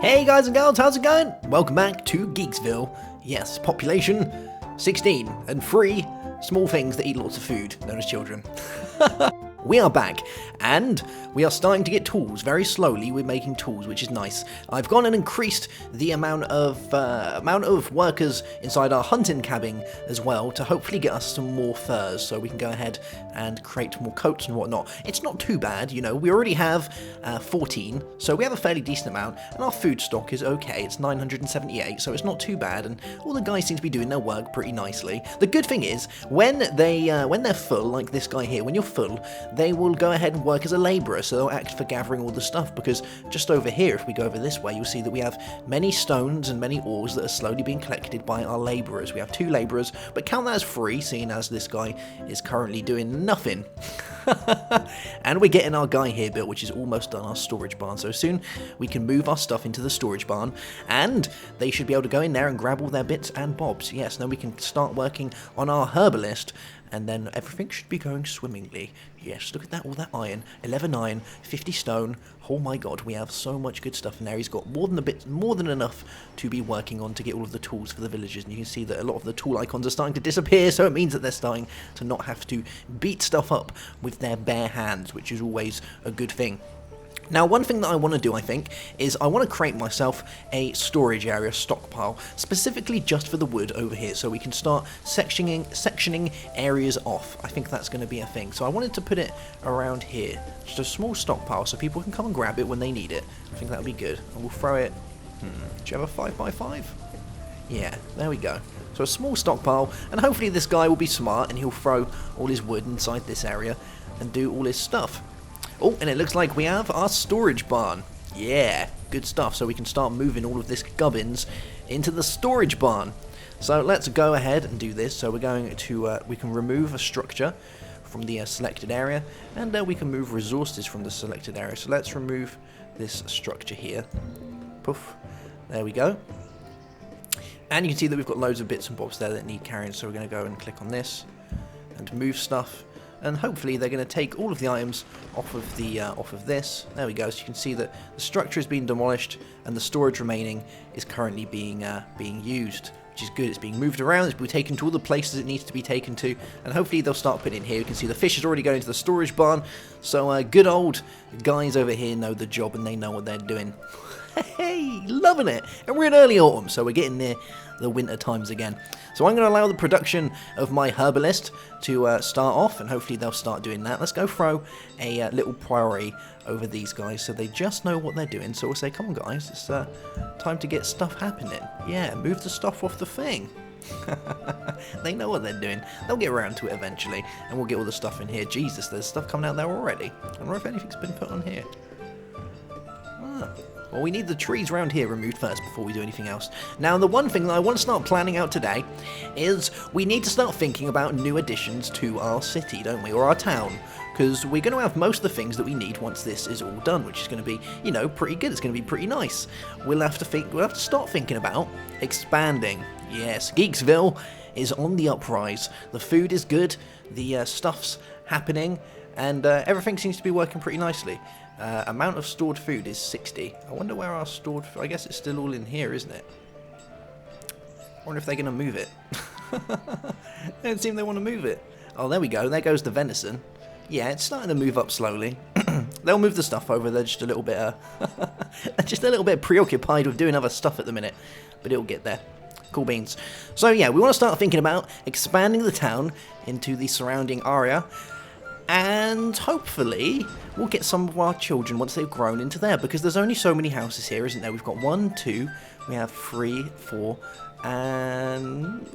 Hey guys and girls, how's it going? Welcome back to GeeksVille. Yes, population 16 and 3 small things that eat lots of food, known as children. We are back, and we are starting to get tools. Very slowly, we're making tools, which is nice. I've gone and increased the amount of workers inside our hunting cabin as well, to hopefully get us some more furs, so we can go ahead and create more coats and whatnot. It's not too bad, you know. We already have 14, so we have a fairly decent amount, and our food stock is okay. It's 978, so it's not too bad, and all the guys seem to be doing their work pretty nicely. The good thing is, when they're full, like this guy here, when you're full, they will go ahead and work as a labourer, so they'll act for gathering all the stuff, because just over here, if we go over this way, you'll see that we have many stones and many ores that are slowly being collected by our labourers. We have 2 labourers, but count that as 3, seeing as this guy is currently doing nothing. And we're getting our guy here built, which is almost done, our storage barn, so soon we can move our stuff into the storage barn, and they should be able to go in there and grab all their bits and bobs. Yes, then we can start working on our herbalist, and then everything should be going swimmingly. Yes, look at that, all that iron, 11 iron, 50 stone. Oh my god, we have so much good stuff in there. He's got more than enough to be working on to get all of the tools for the villagers, and you can see that a lot of the tool icons are starting to disappear, so it means that they're starting to not have to beat stuff up with their bare hands, which is always a good thing. Now, one thing that I want to do, I think, is I want to create myself a storage area stockpile, specifically just for the wood over here, so we can start sectioning areas off. I think that's going to be a thing. So I wanted to put it around here, just a small stockpile, so people can come and grab it when they need it. I think that would be good. And we'll throw it... Do you have a 5x5? Yeah, there we go. So a small stockpile, and hopefully this guy will be smart, and he'll throw all his wood inside this area and do all his stuff. Oh, and it looks like we have our storage barn. Yeah, good stuff. So we can start moving all of this gubbins into the storage barn. So let's go ahead and do this. So we're going to, we can remove a structure from the selected area, and we can move resources from the selected area. So let's remove this structure here. Poof. There we go. And you can see that we've got loads of bits and bobs there that need carrying. So we're going to go and click on this and move stuff. And hopefully they're going to take all of the items off of this. There we go. So you can see that the structure has been demolished and the storage remaining is currently being used, which is good. It's being moved around. It's being taken to all the places it needs to be taken to, and hopefully they'll start putting it in here. You can see the fish is already going to the storage barn. So good old guys over here know the job and they know what they're doing. Hey, loving it. And we're in early autumn, so we're getting near the winter times again. So I'm going to allow the production of my herbalist to start off, and hopefully they'll start doing that. Let's go throw a little priority over these guys so they just know what they're doing. So we'll say, come on guys, it's time to get stuff happening. Yeah, move the stuff off the thing. They know what they're doing. They'll get around to it eventually, and we'll get all the stuff in here. Jesus, there's stuff coming out there already. I wonder if anything's been put on here. Well, we need the trees around here removed first before we do anything else. Now, the one thing that I want to start planning out today is we need to start thinking about new additions to our city, don't we? Or our town. Because we're going to have most of the things that we need once this is all done, which is going to be, you know, pretty good. It's going to be pretty nice. We'll have to start thinking about expanding. Yes, GeeksVille is on the uprise. The food is good, the stuff's happening, and everything seems to be working pretty nicely. Amount of stored food is 60. I wonder where our stored food... I guess it's still all in here, isn't it? I wonder if they're going to move it. They don't seem they want to move it. Oh, there we go. There goes the venison. Yeah, it's starting to move up slowly. They'll move the stuff over. They're just a little bit... they're just a little bit preoccupied with doing other stuff at the minute. But it'll get there. Cool beans. So, yeah, we want to start thinking about expanding the town into the surrounding area. And hopefully we'll get some of our children once they've grown into there, because there's only so many houses here, isn't there? We've got 1, 2, we have 3, 4, and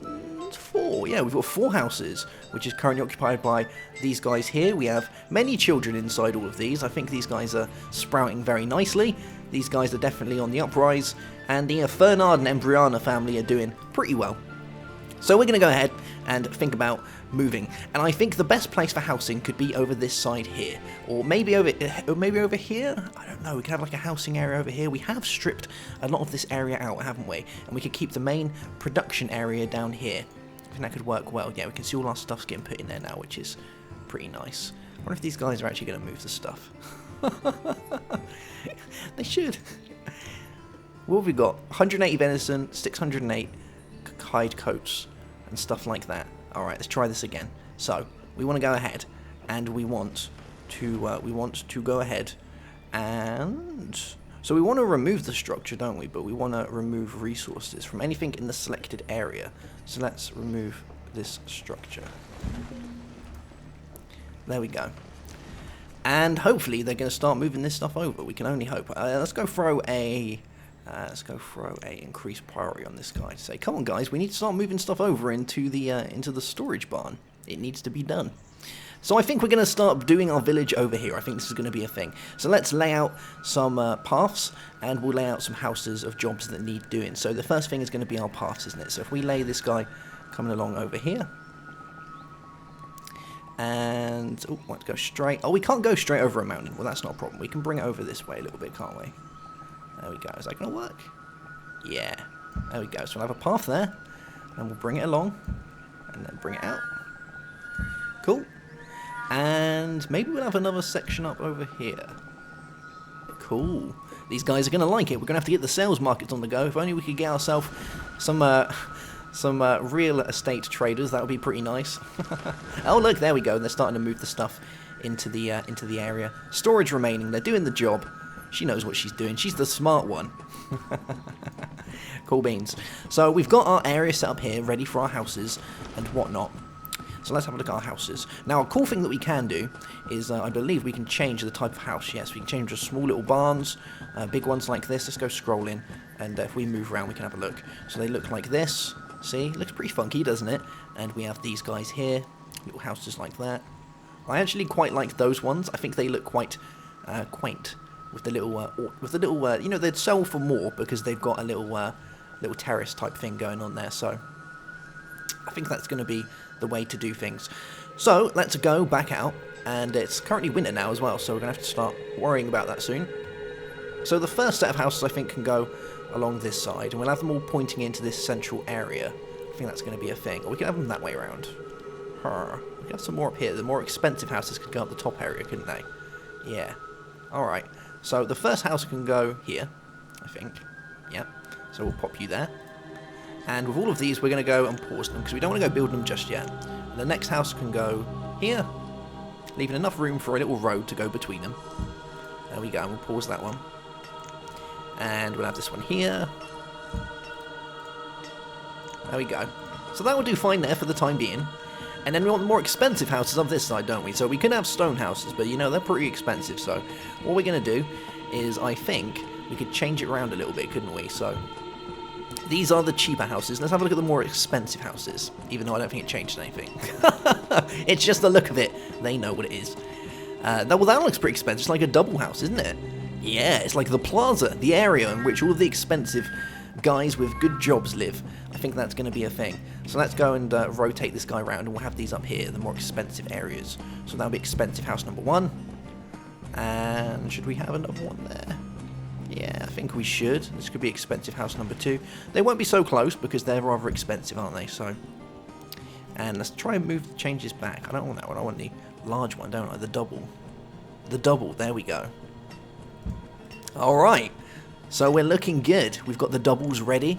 4. Yeah, we've got 4 houses, which is currently occupied by these guys here. We have many children inside all of these. I think these guys are sprouting very nicely. These guys are definitely on the uprise, and the Fernard and Embriana family are doing pretty well. So we're going to go ahead and think about moving, and I think the best place for housing could be over this side here, or maybe over here. I don't know. We could have like a housing area over here. We have stripped a lot of this area out, haven't we? And we could keep the main production area down here. I think that could work well. Yeah, we can see all our stuff's getting put in there now, which is pretty nice. I wonder if these guys are actually going to move the stuff. They should. what have we got? 180 venison, 608 hide coats, and stuff like that. Alright, let's try this again. So, we want to go ahead, and we want to go ahead, and... So we want to remove the structure, don't we? But we want to remove resources from anything in the selected area. So let's remove this structure. There we go. And hopefully they're going to start moving this stuff over. We can only hope. Let's go throw a increased priority on this guy to say, come on guys, we need to start moving stuff over into the storage barn. It needs to be done. So I think we're going to start doing our village over here. I think this is going to be a thing. So let's lay out some paths, and we'll lay out some houses of jobs that need doing. So the first thing is going to be our paths, isn't it? So if we lay this guy coming along over here, and oh, want to go straight. Oh, we can't go straight over a mountain. Well, that's not a problem. We can bring it over this way a little bit, can't we? There we go. Is that going to work? Yeah. There we go. So we'll have a path there, and we'll bring it along, and then bring it out. Cool. And maybe we'll have another section up over here. Cool. These guys are going to like it. We're going to have to get the sales markets on the go. If only we could get ourselves some real estate traders, that would be pretty nice. Oh, look, there we go. They're starting to move the stuff into the area. Storage remaining. They're doing the job. She knows what she's doing. She's the smart one. Cool beans. So we've got our area set up here, ready for our houses and whatnot. So let's have a look at our houses. Now, a cool thing that we can do is, I believe we can change the type of house. Yes, we can change to small little barns, big ones like this. Let's go scrolling, and if we move around, we can have a look. So they look like this. See, looks pretty funky, doesn't it? And we have these guys here, little houses like that. I actually quite like those ones. I think they look quite quaint with the little, you know, they'd sell for more because they've got a little terrace type thing going on there. So I think that's going to be the way to do things. So let's go back out, and it's currently winter now as well, so we're gonna have to start worrying about that soon. So the first set of houses I think can go along this side, and we'll have them all pointing into this central area. I think that's going to be a thing. Or we can have them that way around. We can have some more up here. The more expensive houses could go up the top area, couldn't they? Yeah. Alright. So the first house can go here, I think. Yep. So we'll pop you there. And with all of these, we're going to go and pause them, because we don't want to go build them just yet. And the next house can go here, leaving enough room for a little road to go between them. There we go, and we'll pause that one. And we'll have this one here. There we go. So that will do fine there for the time being. And then we want the more expensive houses on this side, don't we? So we can have stone houses, but you know, they're pretty expensive. So what we're going to do is, I think, we could change it around a little bit, couldn't we? So these are the cheaper houses. Let's have a look at the more expensive houses, even though I don't think it changed anything. It's just the look of it. They know what it is. Well, that looks pretty expensive. It's like a double house, isn't it? Yeah, it's like the plaza, the area in which all of the expensive guys with good jobs live. I think that's going to be a thing. So let's go and rotate this guy around, and we'll have these up here, the more expensive areas. So that'll be expensive house number 1. And should we have another one there? Yeah, I think we should. This could be expensive house number 2. They won't be so close because they're rather expensive, aren't they? So, and let's try and move the changes back. I don't want that one. I want the large one, don't I? The double. The double. There we go. All right. So we're looking good. We've got the doubles ready.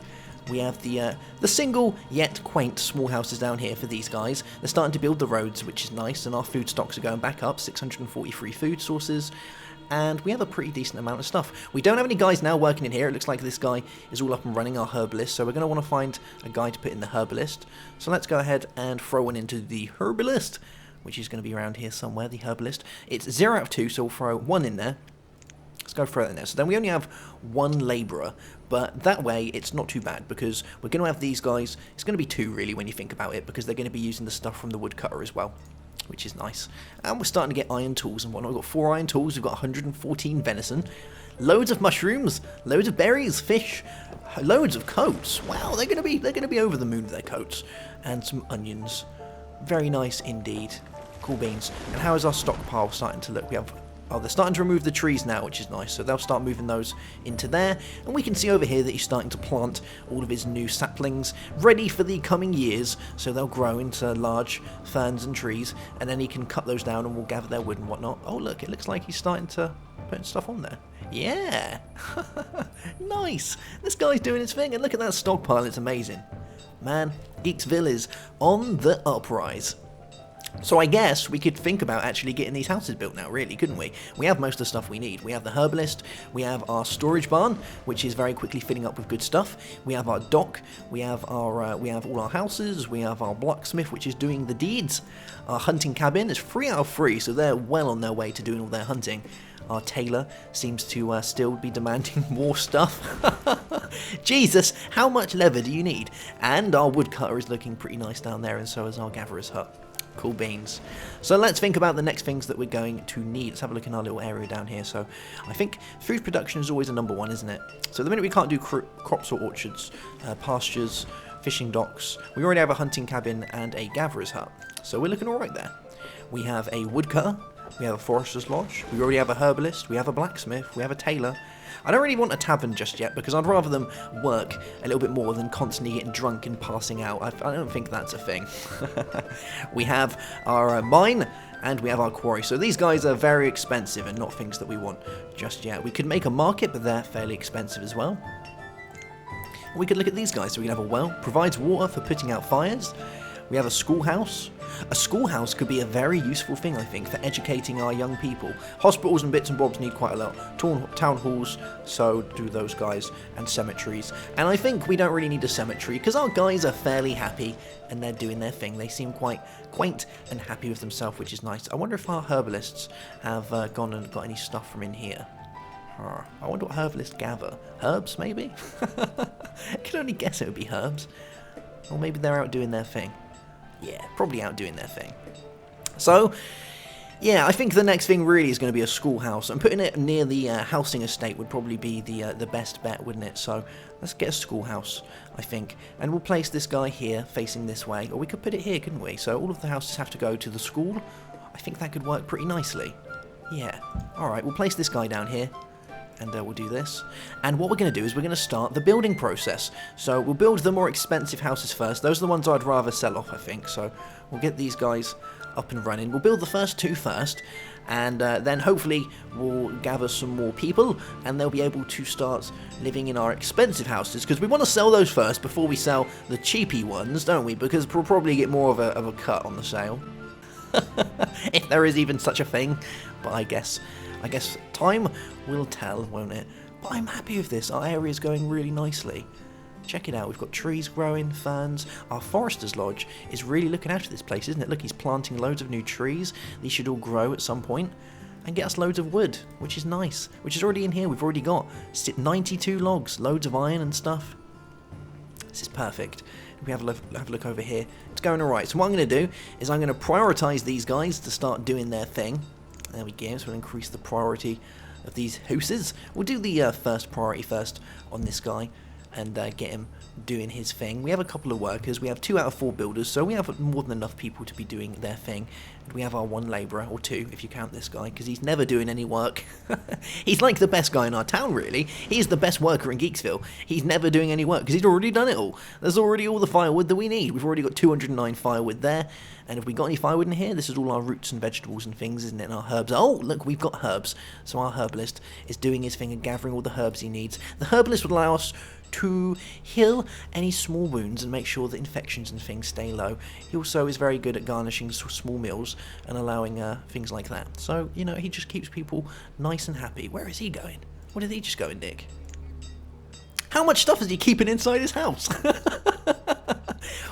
We have the single yet quaint small houses down here for these guys. They're starting to build the roads, which is nice, and our food stocks are going back up. 643 food sources. And we have a pretty decent amount of stuff. We don't have any guys now working in here. It looks like this guy is all up and running, our herbalist. So we're going to want to find a guy to put in the herbalist. So let's go ahead and throw one into the herbalist, which is going to be around here somewhere, the herbalist. It's 0 out of 2, so we'll throw 1 in there. Let's go throw it in there. So then we only have 1 labourer, but that way it's not too bad, because we're going to have these guys. It's going to be 2 really when you think about it, because they're going to be using the stuff from the woodcutter as well, which is nice. And we're starting to get iron tools and whatnot. We've got 4 iron tools, we've got 114 venison, loads of mushrooms, loads of berries, fish, loads of coats. Wow, they're gonna be over the moon with their coats. And some onions. Very nice indeed. Cool beans. And how is our stockpile starting to look? We have Oh, they're starting to remove the trees now, which is nice. So they'll start moving those into there. And we can see over here that he's starting to plant all of his new saplings, ready for the coming years. So they'll grow into large ferns and trees. And then he can cut those down and we'll gather their wood and whatnot. Oh, look, it looks like he's starting to put stuff on there. Yeah! Nice! This guy's doing his thing. And look at that stockpile. It's amazing. Man, GeeksVille is on the uprise. So I guess we could think about actually getting these houses built now, really, couldn't we? We have most of the stuff we need. We have the herbalist, we have our storage barn, which is very quickly filling up with good stuff. We have our dock, we have all our houses, we have our blacksmith, which is doing the deeds. Our hunting cabin is 3 out of 3, so they're well on their way to doing all their hunting. Our tailor seems to still be demanding more stuff. Jesus, how much leather do you need? And our woodcutter is looking pretty nice down there, and so is our gatherer's hut. Cool beans. So let's think about the next things that we're going to need. Let's have a look in our little area down here. So I think food production is always a number one, isn't it? So at the minute we can't do crops or orchards, pastures, fishing docks. We already have a hunting cabin and a gatherer's hut. So we're looking alright there. We have a woodcutter. We have a forester's lodge. We already have a herbalist. We have a blacksmith. We have a tailor. I don't really want a tavern just yet because I'd rather them work a little bit more than constantly getting drunk and passing out. I don't think that's a thing. We have our mine and we have our quarry. So these guys are very expensive and not things that we want just yet. We could make a market, but they're fairly expensive as well. We could look at these guys. So we can have a well, provides water for putting out fires. We have a schoolhouse. A schoolhouse could be a very useful thing, I think, for educating our young people. Hospitals and bits and bobs need quite a lot. Town halls, so do those guys, and cemeteries. And I think we don't really need a cemetery, because our guys are fairly happy, and they're doing their thing. They seem quite quaint and happy with themselves, which is nice. I wonder if our herbalists have gone and got any stuff from in here. I wonder what herbalists gather. Herbs, maybe? I can only guess it would be herbs. Or maybe they're out doing their thing. Yeah, probably out doing their thing. So, yeah, I think the next thing really is going to be a schoolhouse. And putting it near the housing estate would probably be the best bet, wouldn't it? So, let's get a schoolhouse, I think. And we'll place this guy here, facing this way. Or we could put it here, couldn't we? So, all of the houses have to go to the school. I think that could work pretty nicely. Yeah. Alright, we'll place this guy down here. And we'll do this. And what we're going to do is we're going to start the building process. So we'll build the more expensive houses first. Those are the ones I'd rather sell off, I think. So we'll get these guys up and running. We'll build the first 2 first. And then hopefully we'll gather some more people. And they'll be able to start living in our expensive houses. Because we want to sell those first before we sell the cheapy ones, don't we? Because we'll probably get more of a cut on the sale. If there is even such a thing. But I guess time will tell, won't it? But I'm happy with this. Our area is going really nicely. Check it out. We've got trees growing, ferns. Our forester's lodge is really looking after this place, isn't it? Look, he's planting loads of new trees. These should all grow at some point and get us loads of wood, which is nice. Which is already in here. We've already got 92 logs, loads of iron and stuff. This is perfect. We have a look over here. It's going alright. So what I'm going to do is I'm going to prioritise these guys to start doing their thing. There we go, so we'll increase the priority of these houses. We'll do the first priority first on this guy and get him doing his thing. We have a couple of workers. We have 2 out of 4 builders, so we have more than enough people to be doing their thing. And we have our 1 labourer, or 2 if you count this guy, because he's never doing any work. He's like the best guy in our town, really. He's the best worker in GeeksVille. He's never doing any work, because he's already done it all. There's already all the firewood that we need. We've already got 209 firewood there. And if we got any firewood in here, this is all our roots and vegetables and things, isn't it? And our herbs. Oh, look, we've got herbs. So our herbalist is doing his thing and gathering all the herbs he needs. The herbalist would allow us to heal any small wounds and make sure that infections and things stay low. He also is very good at garnishing small meals and allowing things like that. So, you know, he just keeps people nice and happy. Where is he going? Where did he just go, Nick? How much stuff is he keeping inside his house?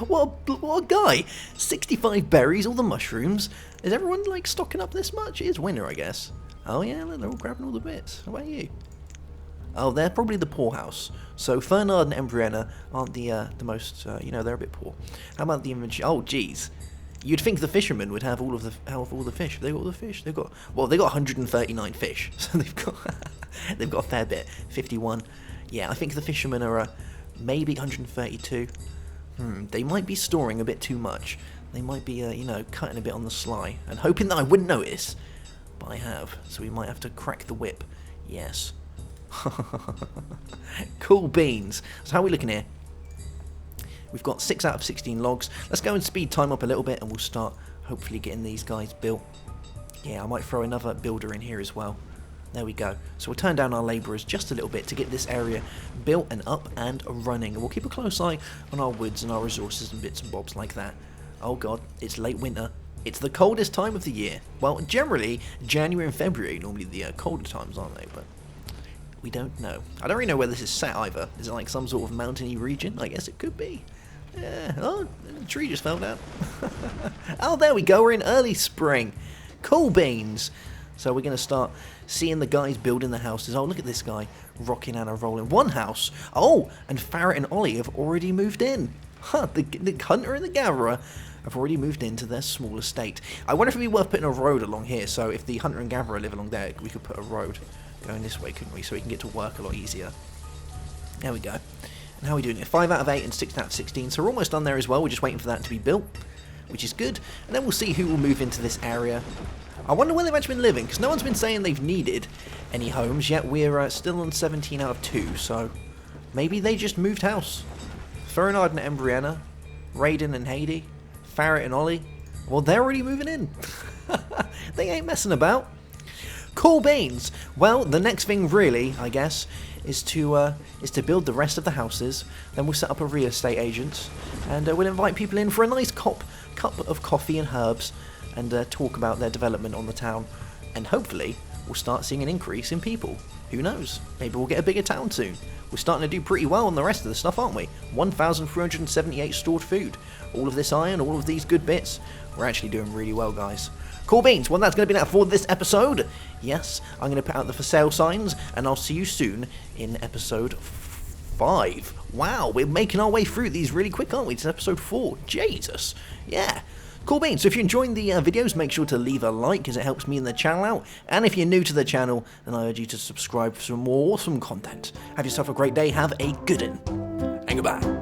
What a guy. 65 berries, all the mushrooms. Is everyone, like, stocking up this much? It is winter, I guess. Oh, yeah, they're all grabbing all the bits. How about you? Oh, they're probably the poorhouse. So Fernard and Embriana aren't the most, you know, they're a bit poor. How about the inventory? Oh, geez. You'd think the fishermen would have all the fish. They got all the fish. They got 139 fish. So they've got a fair bit. 51. Yeah, I think the fishermen are maybe 132. They might be storing a bit too much. They might be, you know, cutting a bit on the sly and hoping that I wouldn't notice. but I have, so we might have to crack the whip. Yes. Cool beans. So how are we looking here? We've got 6 out of 16 logs. Let's go and speed time up a little bit and we'll start hopefully getting these guys built. Yeah, I might throw another builder in here as well. There we go. So we'll turn down our labourers just a little bit to get this area built and up and running. And we'll keep a close eye on our woods and our resources and bits and bobs like that. Oh god, it's late winter. It's the coldest time of the year. Well, generally, January and February are normally the colder times, aren't they? But we don't know. I don't really know where this is set either. Is it like some sort of mountainy region? I guess it could be. Yeah. Oh, the tree just fell down. Oh, there we go. We're in early spring. Cool beans. So we're going to start seeing the guys building the houses. Oh, look at this guy rocking and a rolling. One house. Oh, and Farrett and Ollie have already moved in. Huh, the hunter and the gatherer have already moved into their small estate. I wonder if it'd be worth putting a road along here. So if the hunter and gatherer live along there, we could put a road going this way, couldn't we? So we can get to work a lot easier. There we go. And how are we doing it? 5 out of 8 and 6 out of 16. So we're almost done there as well. We're just waiting for that to be built, which is good. And then we'll see who will move into this area. I wonder where they've actually been living, because no one's been saying they've needed any homes, yet we're still on 17 out of 2, so maybe they just moved house. Fernard and Embriana, Raiden and Haiti, Farrett and Ollie, well, they're already moving in. They ain't messing about. Cool beans. Well, the next thing really, I guess, is to build the rest of the houses. Then we'll set up a real estate agent, and we'll invite people in for a nice cup of coffee and herbs, and talk about their development on the town, and hopefully we'll start seeing an increase in people. Who knows? Maybe we'll get a bigger town soon. We're starting to do pretty well on the rest of the stuff, aren't we? 1,378 stored food. All of this iron, all of these good bits. We're actually doing really well, guys. Cool beans. Well, that's going to be that for this episode. Yes, I'm going to put out the for sale signs, and I'll see you soon in episode 5. Wow, we're making our way through these really quick, aren't we? It's episode 4. Jesus. Yeah. Cool beans. So if you're enjoying the videos, make sure to leave a like, because it helps me and the channel out. And if you're new to the channel, then I urge you to subscribe for some more awesome content. Have yourself a great day. Have a good one. And goodbye.